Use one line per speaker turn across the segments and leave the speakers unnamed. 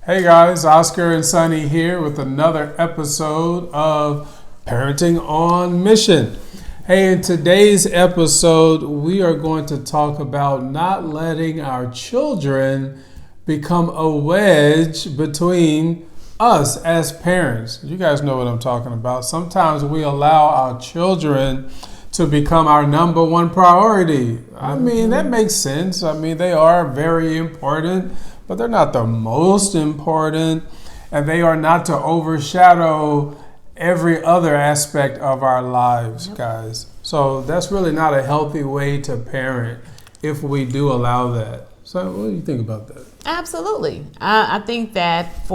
Hey guys, Oscar and Sunny here with another episode of Parenting on Mission. Hey, in today's episode, we are going to talk about not letting our children become a wedge between us as parents. You guys know what I'm talking about. Sometimes we allow our children to become our number one priority. I mean, that makes sense. I mean, they are very important, but they're not the most important, and they are not to overshadow every other aspect of our lives, guys. So that's really not a healthy way to parent if we do allow that. So what do you think about that?
Absolutely. I think that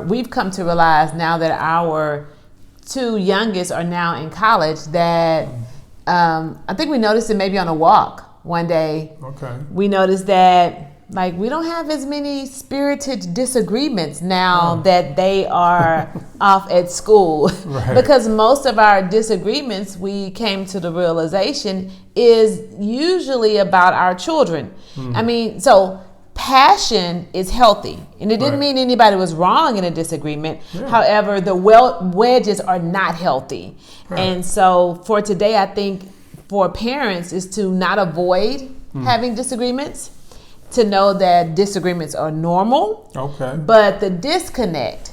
we've come to realize now that our two youngest are now in college that I think we noticed it maybe on a walk one day.
Okay.
We noticed that we don't have as many spirited disagreements now that they are off at school.
Right.
Because most of our disagreements, we came to the realization, is usually about our children. I mean, so passion is healthy. And it didn't mean anybody was wrong in a disagreement. Yeah. However, the wedges are not healthy. Right. And so for today, I think for parents is to not avoid having disagreements, to know that disagreements are normal.
Okay.
But the disconnect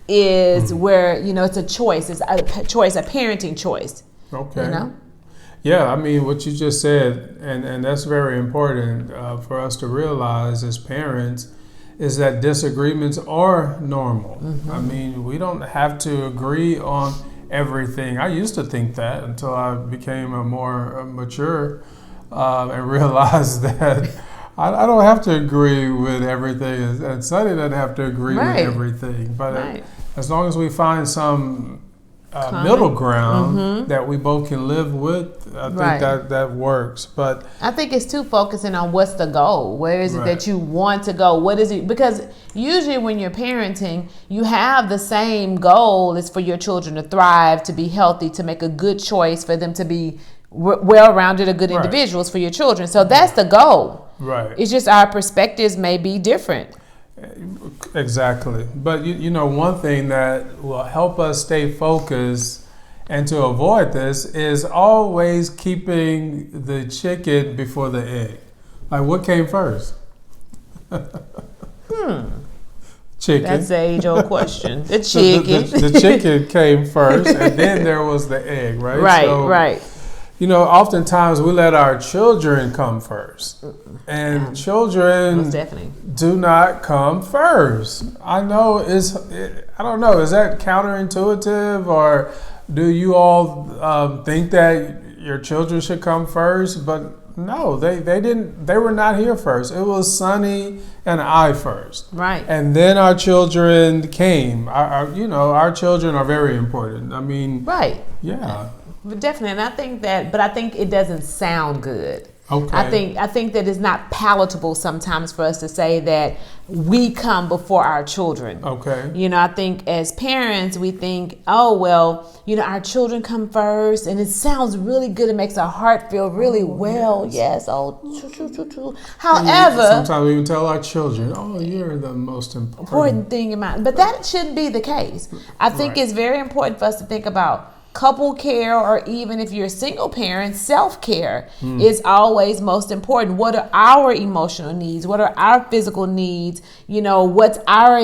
is where, it's a choice. It's a choice, a parenting choice.
Okay. Yeah, I mean, what you just said, and that's very important for us to realize as parents, is that disagreements are normal. I mean, we don't have to agree on everything. I used to think that until I became a more mature and realized that I don't have to agree with everything, and Sunny doesn't have to agree with everything. But as long as we find some middle ground that we both can live with, I think that works. But
I think it's too focusing on what's the goal. Where is it that you want to go? What is it? Because usually when you're parenting, you have the same goal is for your children to thrive, to be healthy, to make a good choice, for them to be well-rounded or good individuals for your children. So that's the goal.
Right.
It's just our perspectives may be different.
Exactly. But you know, one thing that will help us stay focused and to avoid this is always keeping the chicken before the egg. Like, what came first? Chicken.
That's an age-old question. The chicken.
The chicken came first, and then there was the egg, right?
Right.
You know, oftentimes we let our children come first, and children do not come first. I know I don't know, is that counterintuitive, or do you all think that your children should come first? But no, they didn't. They were not here first. It was Sunny and I first.
Right.
And then our children came. Our children are very important. I mean.
Right.
Yeah.
But definitely, and I think it doesn't sound good.
Okay.
I think that it's not palatable sometimes for us to say that we come before our children.
Okay.
I think as parents, we think, oh, well, our children come first, and it sounds really good. It makes our heart feel really well. Yes. Oh, however,
sometimes we even tell our children, oh, you're the most important
thing in mind. But that shouldn't be the case. I think it's very important for us to think about couple care, or even if you're a single parent, self-care is always most important. What are our emotional needs? What are our physical needs? What's our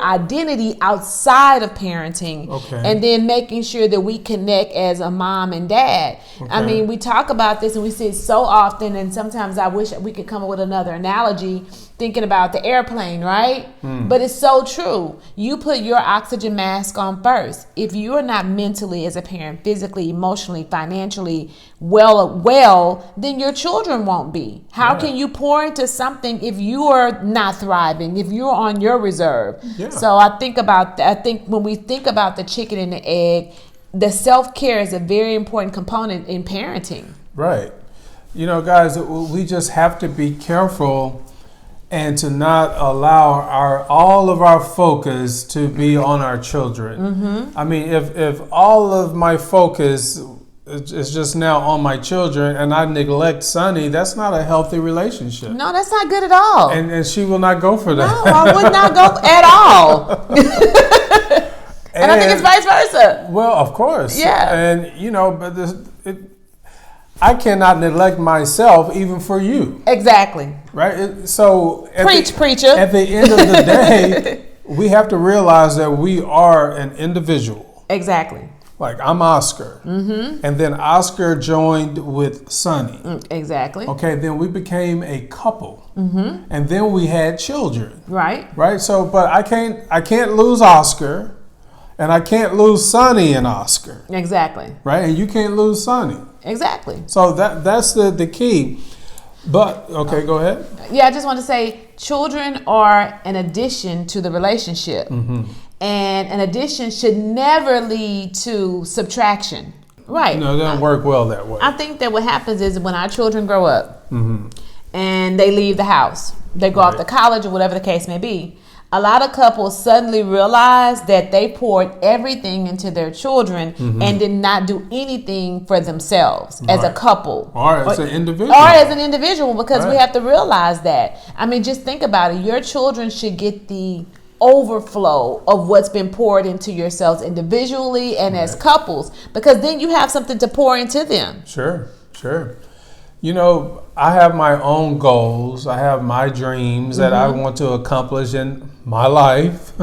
identity outside of parenting?
Okay.
And then making sure that we connect as a mom and dad. Okay. I mean, we talk about this and we see it so often, and sometimes I wish we could come up with another analogy, thinking about the airplane, right? But it's so true. You put your oxygen mask on first. If you are not mentally as a parent, physically, emotionally, financially well, then your children won't be. How can you pour into something if you are not thriving, if you're on your reserve? Yeah. So I think when we think about the chicken and the egg, the self-care is a very important component in parenting.
Right. Guys, we just have to be careful and to not allow all of our focus to be on our children. I mean, if all of my focus it's just now on my children, and I neglect Sunny, that's not a healthy relationship.
No, that's not good at all.
And she will not go for that.
No, I would not go at all. And I think it's vice versa.
Well, of course.
Yeah.
And, but I cannot neglect myself even for you.
Exactly.
Right? So
preacher.
At the end of the day, we have to realize that we are an individual.
Exactly.
Like I'm Oscar. Mm-hmm. And then Oscar joined with Sunny.
Exactly.
Okay, then we became a couple. Mm-hmm. And then we had children.
Right.
Right? So, but I can't lose Oscar. And I can't lose Sunny and Oscar.
Exactly.
Right? And you can't lose Sunny.
Exactly.
So that's the key. But, okay, go ahead.
Yeah, I just want to say children are an addition to the relationship. Mm-hmm. And an addition should never lead to subtraction. Right.
No, it doesn't work well that way.
I think that what happens is when our children grow up and they leave the house, they go off to college or whatever the case may be, a lot of couples suddenly realize that they poured everything into their children and did not do anything for themselves as a couple.
Or as an individual.
Or as an individual, because we have to realize that. I mean, just think about it. Your children should get the overflow of what's been poured into yourselves individually and as couples, because then you have something to pour into them.
Sure. I have my own goals. I have my dreams that I want to accomplish in my life.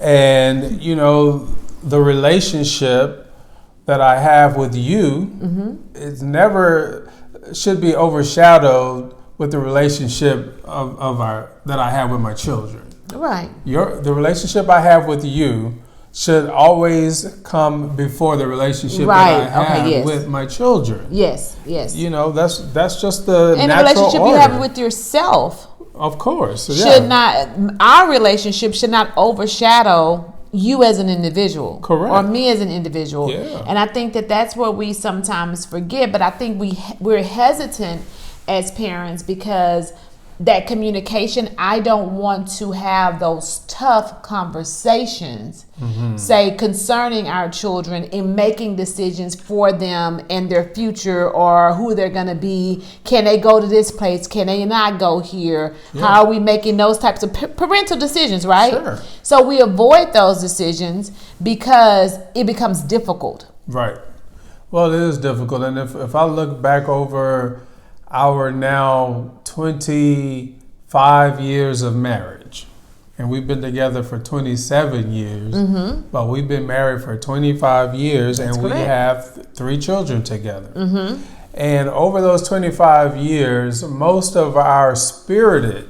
And, the relationship that I have with you is never should be overshadowed with the relationship that I have with my children.
Right.
The relationship I have with you should always come before the relationship that I have with my children.
Yes.
That's just the
and
natural
the relationship
order.
you have with yourself.
Of course.
Our relationship should not overshadow you as an individual.
Correct.
Or me as an individual.
Yeah.
And I think that's where we sometimes forget, but I think we're hesitant as parents because that communication, I don't want to have those tough conversations, say, concerning our children in making decisions for them and their future or who they're going to be. Can they go to this place? Can they not go here? Yeah. How are we making those types of parental decisions, right?
Sure.
So we avoid those decisions because it becomes difficult.
Right. Well, it is difficult. And if I look back over our now 25 years of marriage, and we've been together for 27 years, but we've been married for 25 years.
That's
and
correct.
We have 3 children together. And over those 25 years, most of our spirited,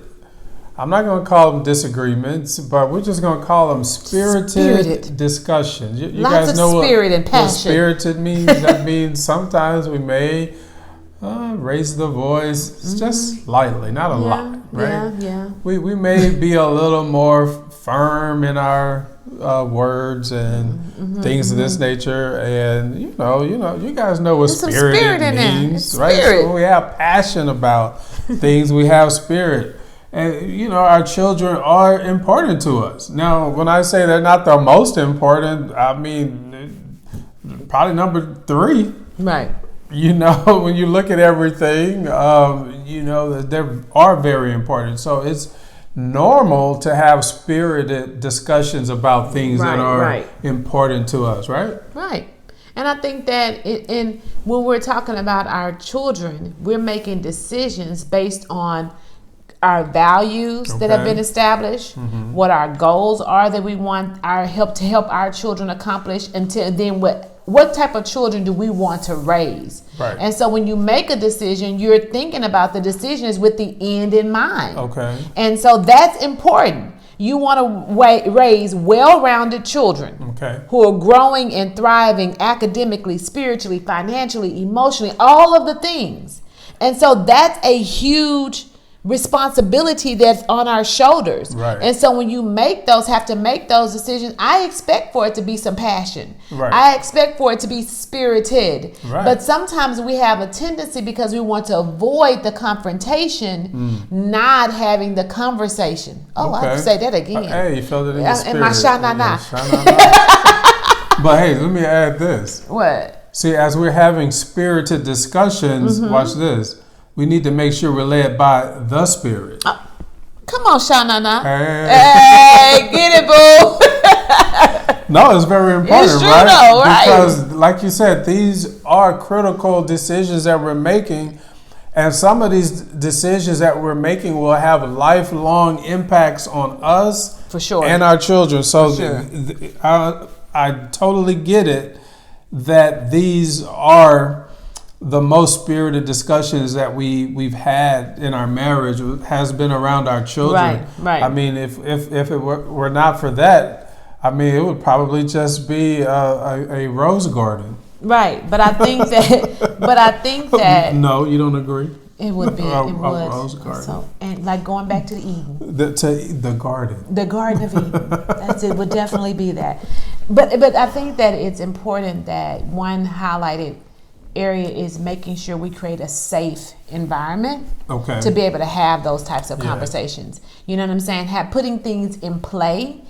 I'm not going to call them disagreements, but we're just going to call them spirited discussions. You
Lots
guys
of
know
spirit and passion.
What spirited means? That means sometimes we may raise the voice just lightly, not a lot, right?
Yeah.
We may be a little more firm in our words and things of this nature, and you guys know what spirit means, right? So when we have passion about things, we have spirit. And our children are important to us. Now, when I say they're not the most important, I mean probably number 3.
Right.
When you look at everything, that they are very important. So it's normal to have spirited discussions about things that are important to us, right?
Right. And I think that when we're talking about our children, we're making decisions based on our values that have been established, what our goals are that we want to help our children accomplish, and then what type of children do we want to raise?
Right.
And so when you make a decision, you're thinking about the decision is with the end in mind.
Okay.
And so that's important. You want to raise well-rounded children who are growing and thriving academically, spiritually, financially, emotionally, all of the things. And so that's a huge responsibility that's on our shoulders.
Right.
And so when you have to make those decisions, I expect for it to be some passion.
Right.
I expect for it to be spirited.
Right.
But sometimes we have a tendency, because we want to avoid the confrontation, not having the conversation. Oh, I have to say that again.
Hey, you felt it in your spirit.
And my sha-na-na.
But hey, let me add this.
What?
See, as we're having spirited discussions, watch this. We need to make sure we're led by the Spirit.
Come on, Shanana.
Hey,
get it, boo.
No, it's very important,
it's true,
right?
Though, right?
Because, like you said, these are critical decisions that we're making. And some of these decisions that we're making will have lifelong impacts on us,
for sure,
and our children. So
sure.
I totally get it that these are the most spirited discussions that we've had in our marriage has been around our children.
Right.
I mean, if it were not for that, I mean, it would probably just be a rose garden.
Right, but I think that.
No, you don't agree.
It would be. It would.
Rose garden.
So, and like going back to the Eden.
The garden.
The Garden of Eden. That's it. Would definitely be that. But I think that it's important that one highlighted area is making sure we create a safe environment to be able to have those types of conversations. You know what I'm saying? Putting things in play.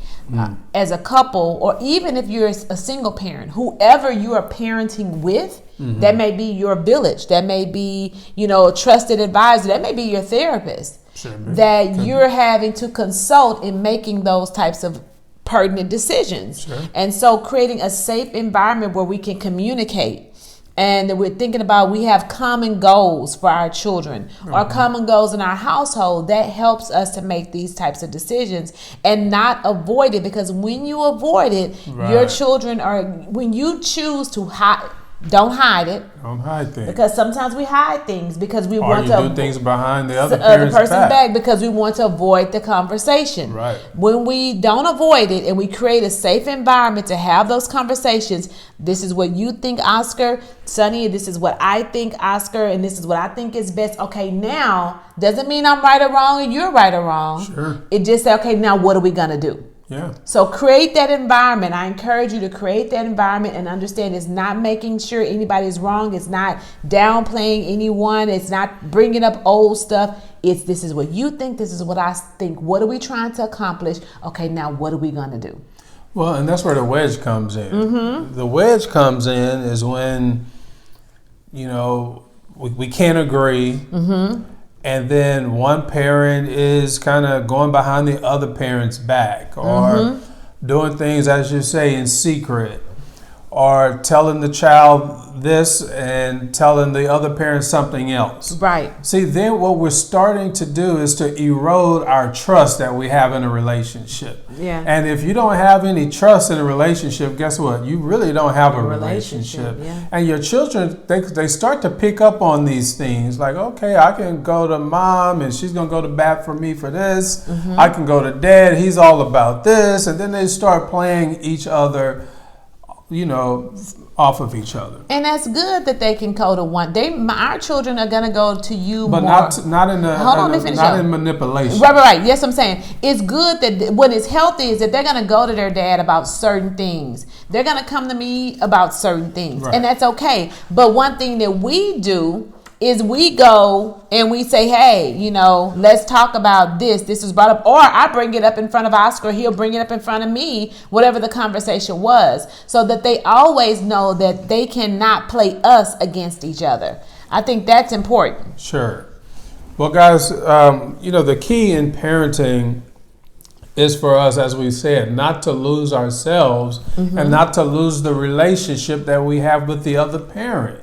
As a couple, or even if you're a single parent, whoever you are parenting with, that may be your village, that may be, a trusted advisor, that may be your therapist, that you're having to consult in making those types of pertinent decisions. And so creating a safe environment where we can communicate. And we're thinking about, we have common goals for our children or common goals in our household. That helps us to make these types of decisions and not avoid it, because when you avoid it, your children when you choose to hide. Don't hide it.
Don't hide things.
Because sometimes we hide things because we want to
do things behind the other
person's back because we want to avoid the conversation.
Right.
When we don't avoid it and we create a safe environment to have those conversations, this is what you think, Oscar, Sonny, this is what I think, Oscar, and this is what I think is best. Okay, now, doesn't mean I'm right or wrong and you're right or wrong.
Sure.
It just says, okay, now what are we going to do?
Yeah.
So create that environment. I encourage you to create that environment and understand it's not making sure anybody's wrong. It's not downplaying anyone. It's not bringing up old stuff. This is what you think. This is what I think. What are we trying to accomplish? Okay, now what are we going to do?
Well, and that's where the wedge comes in. The wedge comes in is when, we can't agree. And then one parent is kind of going behind the other parent's back or doing things, as you say, in secret, or telling the child this and telling the other parent something else.
Right.
See, then what we're starting to do is to erode our trust that we have in a relationship.
Yeah.
And if you don't have any trust in a relationship, guess what? You really don't have a relationship.
Yeah.
And your children, they start to pick up on these things. Like, okay, I can go to mom and she's going to go to bat for me for this. I can go to dad. He's all about this. And then they start playing each other, off of each other.
And that's good that they can go to one. Our children are gonna go to you,
but
more.
not in the not in manipulation.
Right. Yes, I'm saying it's good that when it's healthy is that they're gonna go to their dad about certain things. They're gonna come to me about certain things, and that's okay. But one thing that we do is we go and we say, hey, let's talk about this. This was brought up. Or I bring it up in front of Oscar. He'll bring it up in front of me, whatever the conversation was, so that they always know that they cannot play us against each other. I think that's important.
Sure. Well, guys, the key in parenting is for us, as we said, not to lose ourselves and not to lose the relationship that we have with the other parent.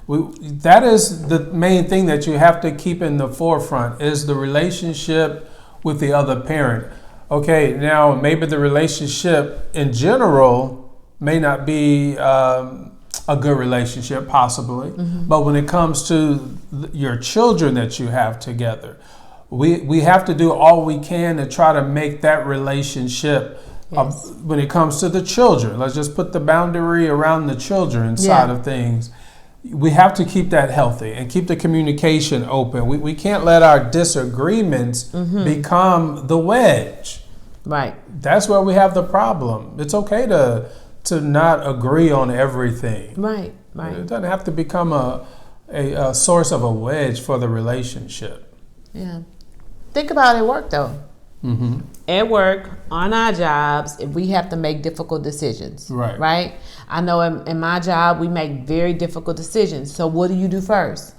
That is the main thing that you have to keep in the forefront is the relationship with the other parent. Okay, now maybe the relationship in general may not be a good relationship, possibly, but when it comes to your children that you have together, we have to do all we can to try to make that relationship. When it comes to the children, let's just put the boundary around the children side of things. We have to keep that healthy and keep the communication open. We can't let our disagreements become the wedge.
Right.
That's where we have the problem. It's okay to not agree on everything.
Right.
It doesn't have to become a source of a wedge for the relationship.
Yeah. Think about it work though. at work, on our jobs, if we have to make difficult decisions. Right? I know in my job, we make very difficult decisions. So what do you do first?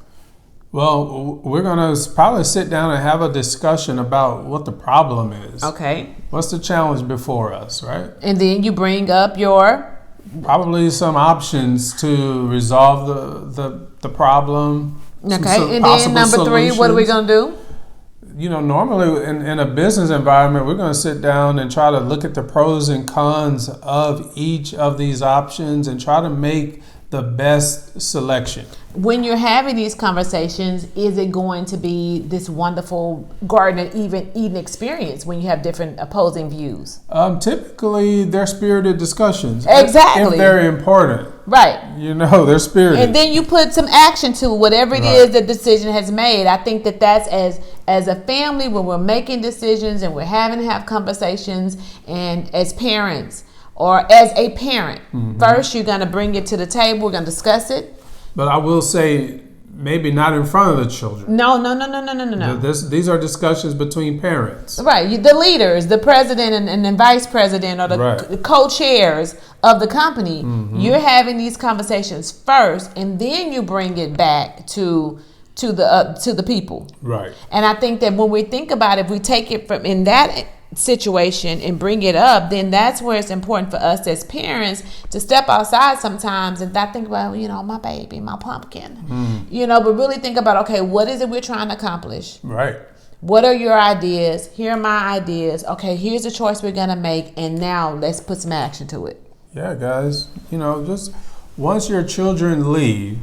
Well, we're going to probably sit down and have a discussion about what the problem is.
Okay.
What's the challenge before us, right?
And then you bring up your...
Probably some options to resolve the problem.
Okay, and then number three, what are we going to do?
You know, normally in a business environment, we're going to sit down and try to look at the pros and cons of each of these options and try to make the best selection.
When you're having these conversations, is it going to be this wonderful Garden of Eden experience when you have different opposing views?
Typically, they're spirited discussions.
Exactly.
If they're important.
Right.
You know, they're spirited.
And then you put some action to whatever it is the decision has made. I think that's as a family, when we're making decisions and we're having to have conversations, and as parents, or as a parent, first you're going to bring it to the table. We're going to discuss it. But
I will say, maybe not in front of the children.
No.
These are discussions between parents.
Right. The leaders, the president and the vice president, or the co-chairs of the company. You're having these conversations first, and then you bring it back to the people.
Right.
And I think that when we think about it, if we take it from in that situation and bring it up, then that's where it's important for us as parents to step outside sometimes and not think about, my baby, my pumpkin, but really think about, okay, what is it we're trying to accomplish?
Right.
What are your ideas? Here are my ideas. Okay, here's the choice we're going to make, and now let's put some action to it.
Yeah, guys, just once your children leave,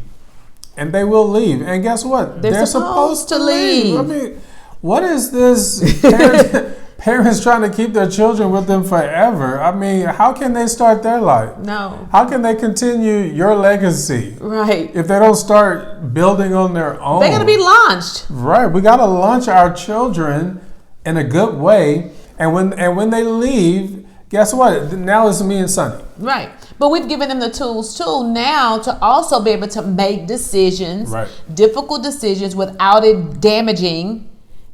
and they will leave, and guess what?
They're supposed to leave.
I mean, what is this parents trying to keep their children with them forever? I mean, how can they start their life?
No.
How can they continue your legacy?
Right.
If they don't start building on their own.
They're going to be launched.
Right. We got to launch our children in a good way. And when they leave, guess what? Now it's me and Sonny.
Right. But we've given them the tools too now to also be able to make decisions, difficult decisions, without it damaging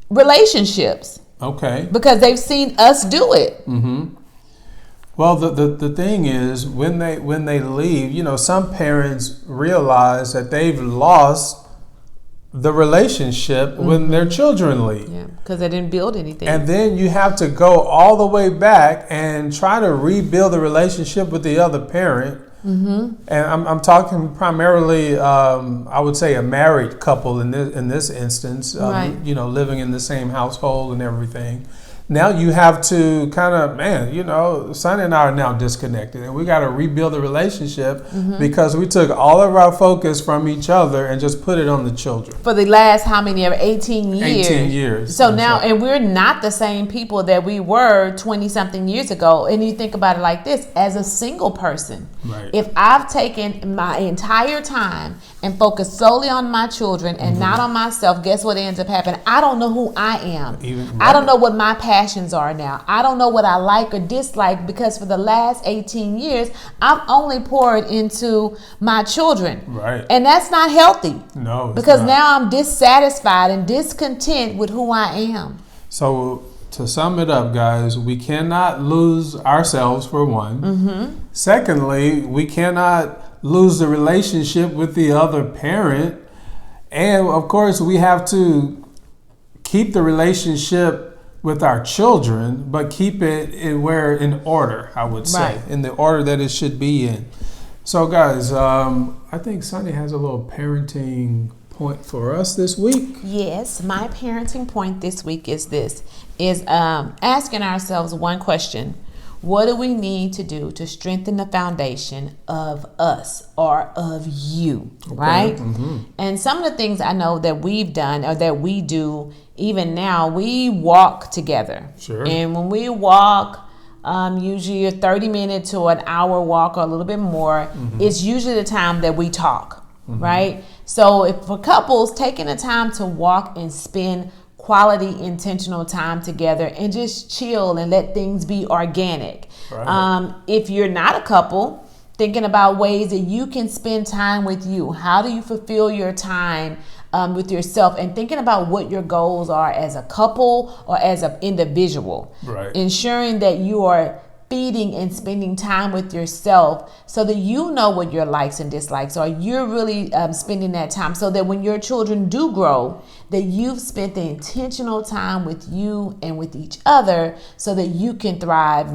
relationships.
Okay.
Because they've seen us do it.
Well, the thing is, when they leave, some parents realize that they've lost the relationship when their children leave.
Yeah, because they didn't build anything.
And then you have to go all the way back and try to rebuild the relationship with the other parent. And I'm talking primarily, I would say, a married couple in this instance, living in the same household and everything. Now you have to kind of, Sonny and I are now disconnected, and we got to rebuild the relationship because we took all of our focus from each other and just put it on the children.
For the last, 18 years?
18 years.
So now, and we're not the same people that we were 20-something years ago. And you think about it like this, as a single person, if I've taken my entire time and focused solely on my children and not on myself, guess what ends up happening? I don't know who I am. I don't know what my passions are now. I don't know what I like or dislike, because for the last 18 years, I've only poured into my children.
Right.
And that's not healthy.
No.
Because now I'm dissatisfied and discontent with who I am.
So to sum it up, guys, we cannot lose ourselves, for one. Secondly, we cannot lose the relationship with the other parent. And of course, we have to keep the relationship with our children, but keep it in order, I would say, in the order that it should be in. So guys, I think Sonny has a little parenting point for us this week.
Yes, my parenting point this week is asking ourselves one question. What do we need to do to strengthen the foundation of us or of you, right? And some of the things I know that we've done or that we do even now, we walk together.
Sure.
And when we walk, usually a 30-minute to an hour walk or a little bit more, it's usually the time that we talk, right? So if for couples, taking the time to walk and spend quality, intentional time together and just chill and let things be organic. Right. If you're not a couple, thinking about ways that you can spend time with you. How do you fulfill your time with yourself and thinking about what your goals are as a couple or as an individual.
Right.
Ensuring that you are feeding and spending time with yourself so that you know what your likes and dislikes are. You're really spending that time so that when your children do grow, that you've spent the intentional time with you and with each other so that you can thrive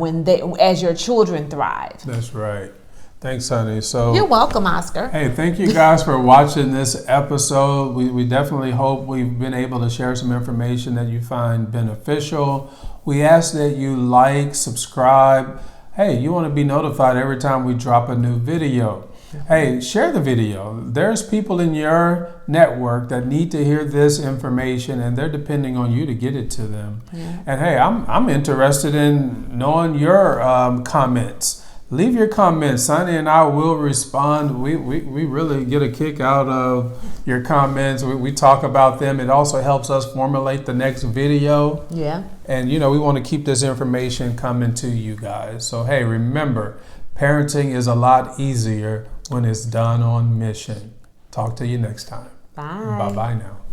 as your children thrive.
That's right. Thanks, honey. So
you're welcome, Oscar.
Hey, thank you guys for watching this episode. We definitely hope we've been able to share some information that you find beneficial. We ask that you like, subscribe. Hey, you want to be notified every time we drop a new video. Hey, share the video. There's people in your network that need to hear this information, and they're depending on you to get it to them. Yeah. And hey, I'm interested in knowing your comments. Leave your comments. Sonny and I will respond. We really get a kick out of your comments. We talk about them. It also helps us formulate the next video.
Yeah.
And, we want to keep this information coming to you guys. So, hey, remember, parenting is a lot easier when it's done on mission. Talk to you next time.
Bye.
Bye-bye now.